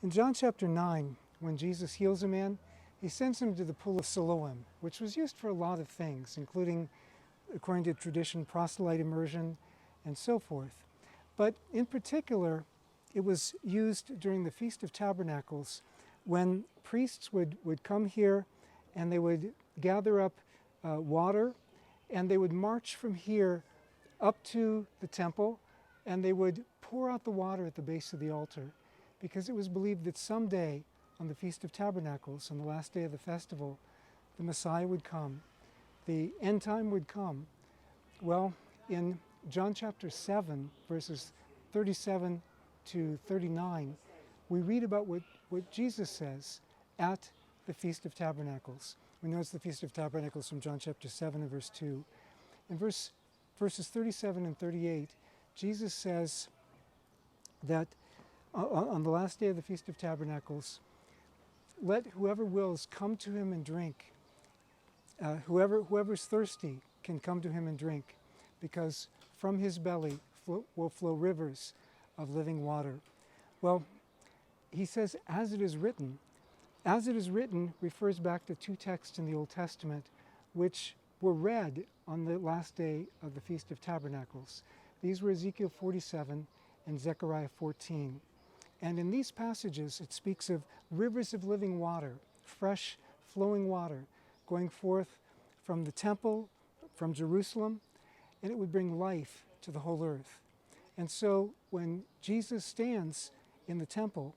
In John chapter 9, when Jesus heals a man, he sends him to the Pool of Siloam, which was used for a lot of things, including, according to tradition, proselyte immersion and so forth. But in particular, it was used during the Feast of Tabernacles when priests would come here and they would gather up water and they would march from here up to the temple and they would pour out the water at the base of the altar, because it was believed that someday on the Feast of Tabernacles, on the last day of the festival, the Messiah would come, the end time would come. Well, in John chapter 7, verses 37 to 39, we read about what Jesus says at the Feast of Tabernacles. We know it's the Feast of Tabernacles from John chapter 7 and verse 2. In verses 37 and 38, Jesus says that on the last day of the Feast of Tabernacles, let whoever wills come to him and drink. Whoever's thirsty can come to him and drink, because from his belly will flow rivers of living water. Well, he says, as it is written. As it is written refers back to two texts in the Old Testament which were read on the last day of the Feast of Tabernacles. These were Ezekiel 47 and Zechariah 14. And in these passages, it speaks of rivers of living water, fresh flowing water, going forth from the temple, from Jerusalem, and it would bring life to the whole earth. And so when Jesus stands in the temple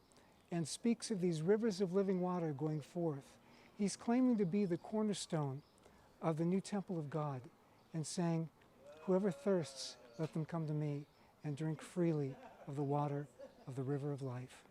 and speaks of these rivers of living water going forth, he's claiming to be the cornerstone of the new temple of God and saying, whoever thirsts, let them come to me and drink freely of the water of the river of life.